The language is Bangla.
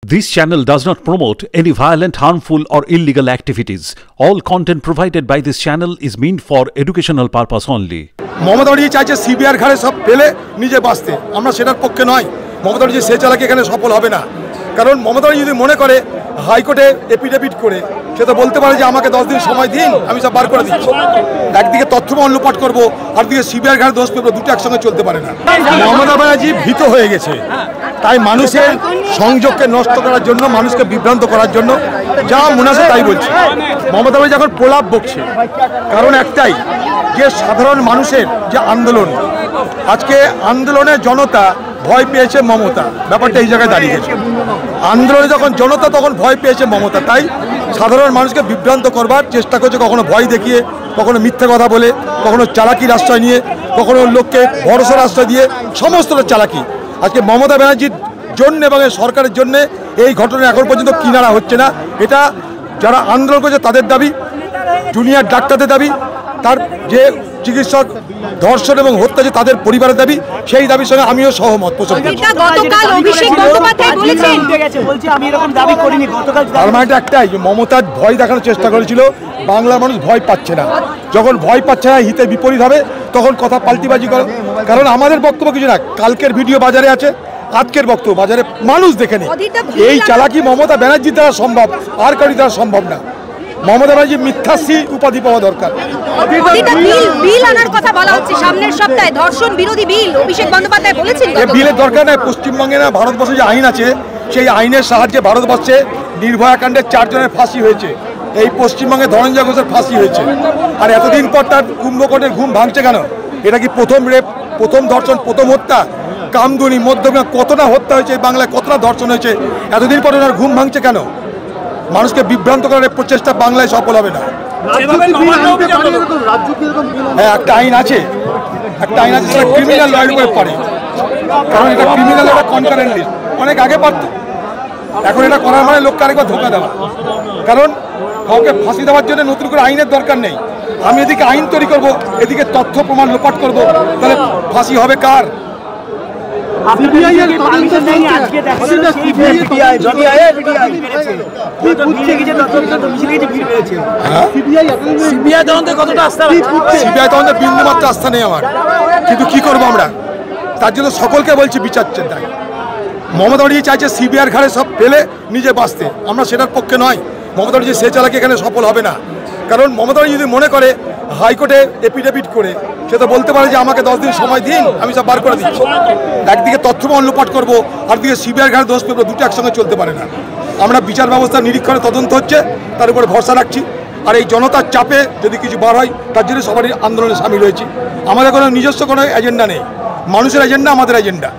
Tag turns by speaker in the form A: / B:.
A: This channel does not promote any violent, harmful or illegal activities. All content provided by this channel is meant for educational purpose only.
B: Mamata Banerjee চাইছে সিবিআর ঘাড়ে সব ফেলে নিজে বাঁচতে। আমরা সেটার পক্ষে নয়। মমতা ব্যানার্জি সে চালাকি এখানে সফল হবে না। কারণ মমতা ব্যানার্জি যদি মনে করে হাইকোর্টে এফিডেভিট করে সে তো বলতে পারে যে আমাকে 10 দিন সময় দিন, আমি সব বার করে দিচ্ছি। একদিকে তথ্য প্রমাণ লোপাট করবো, আর দিকে সিবিআর ঘাড়ে দোষ পেবো, দুটো একসঙ্গে চলতে পারে না। মমতা ব্যানার্জি ভীত হয়ে গেছে, তাই মানুষের সংযোগকে নষ্ট করার জন্য, মানুষকে বিভ্রান্ত করার জন্য যা মনে আছে তাই বলছে। মমতা ব্যানার্জি এখন প্রলাপ বকছে, কারণ একটাই যে সাধারণ মানুষের যে আন্দোলন, আজকে আন্দোলনের জনতা ভয় পেয়েছে মমতা, ব্যাপারটা এই জায়গায় দাঁড়িয়ে গেছে। আন্দোলনে যখন জনতা তখন ভয় পেয়েছে মমতা, তাই সাধারণ মানুষকে বিভ্রান্ত করবার চেষ্টা করছে, কখনো ভয় দেখিয়ে, কখনো মিথ্যে কথা বলে, কখনো চালাকির আশ্রয় নিয়ে, কখনো লোককে ভরসার আশ্রয় দিয়ে, সমস্তটা চালাকি। আজকে মমতা ব্যানার্জির জন্য এবং সরকারের জন্য এই ঘটনা এখন পর্যন্ত কিনারা হচ্ছে না। এটা যারা আন্দোলন করছে তাদের দাবি, জুনিয়র ডাক্তারদের দাবি, তার যে চিকিৎসক ধর্ষণ এবং হত্যা যে তাদের পরিবারের দাবি, সেই দাবির সঙ্গে আমিও সহমত পোষণ করছি। তার মানে একটাই, মমতার ভয় দেখানোর চেষ্টা করেছিল, বাংলার মানুষ ভয় পাচ্ছে না। যখন ভয় পাচ্ছে না, হিতে বিপরীত হবে, তখন কথা পাল্টিবাজি করো। কারণ আমাদের বক্তব্য কিছু না, কালকের ভিডিও বাজারে আছে, আজকের বক্তব্য বাজারে মানুষ দেখে নেই। এই চালাকি মমতা ব্যানার্জির দ্বারা সম্ভব, আর কারোর দ্বারা সম্ভব না। মমতা ব্যানার্জি মিথ্যাশ্রী উপাধি পাওয়া দরকার।
C: বিল আনার কথা বলা হচ্ছে সামনের সপ্তাহে, ধর্ষণ বিরোধী বিল অভিষেক বন্দ্যোপাধ্যায় বলেছেন।
B: এই বিলের দরকার নাই। পশ্চিমবঙ্গে না, ভারতবর্ষে যে আইন আছে, সেই আইনের সাহায্যে ভারতবর্ষে নির্ভয়া কাণ্ডে 4 জনের ফাঁসি হয়েছে। এই পশ্চিমবঙ্গে ধনঞ্জয় ঘোষের ফাঁসি হয়েছে। আর এতদিন পর তার কুম্ভকোণের ঘুম ভাঙছে কেন? এটা কি প্রথম রেপ, প্রথম ধর্ষণ, প্রথম হত্যা? কামদুনি, মধ্যমা কতটা হত্যা হয়েছে বাংলায়, কতটা ধর্ষণ হয়েছে, এতদিন পর ওনার ঘুম ভাঙছে কেন? মানুষকে বিভ্রান্ত করার প্রচেষ্টা বাংলায় সফল হবে না। হ্যাঁ, একটা আইন আছে, সেটা ক্রিমিনাল লয়ের উপরে পড়ে। কারণ এটা ক্রিমিনাল, একটা কনকারেন্ট লিস্ট, অনেক আগে পারত। এখন এটা করার মানে লোককে আরেকবার ধোকা দেওয়া। কারণ কাউকে ফাঁসি দেওয়ার জন্য নতুন করে আইনের দরকার নেই। আমি এদিকে আইন তৈরি করব, এদিকে তথ্য প্রমাণ লোপাট করব, তাহলে ফাঁসি হবে কার? সিবিআই তদন্তে বিন্দুমাত্র আস্থা নেই আমার, কিন্তু কি করবো আমরা? তার জন্য সকলকে বলছি বিচার চাই। মমতা ব্যানার্জি চাইছে সিবিআর ঘাড়ে সব ফেলে নিজে বাঁচতে। আমরা সেটার পক্ষে নয়। মমতা ব্যানার্জি সে চালাকি এখানে সফল হবে না। কারণ মমতা ব্যানার্জি যদি মনে করে হাইকোর্টে এফিডেভিট করে সে তো বলতে পারে যে আমাকে 10 দিন সময় দিন, আমি সব বার করে দিচ্ছি। একদিকে তথ্য প্রমাণ লোপাট করবো, আর দিকে সিবিআর ঘাড়ে দোষ পেবো, দুটো একসঙ্গে চলতে পারে না। আমরা বিচার ব্যবস্থা নিরীক্ষণে তদন্ত হচ্ছে, তার উপরে ভরসা রাখছি। আর এই জনতার চাপে যদি কিছু বার হয়, তার জন্য সবারই আন্দোলনে সামিল হয়েছি। আমাদের কোনো নিজস্ব কোনো এজেন্ডা নেই, মানুষের এজেন্ডা আমাদের এজেন্ডা।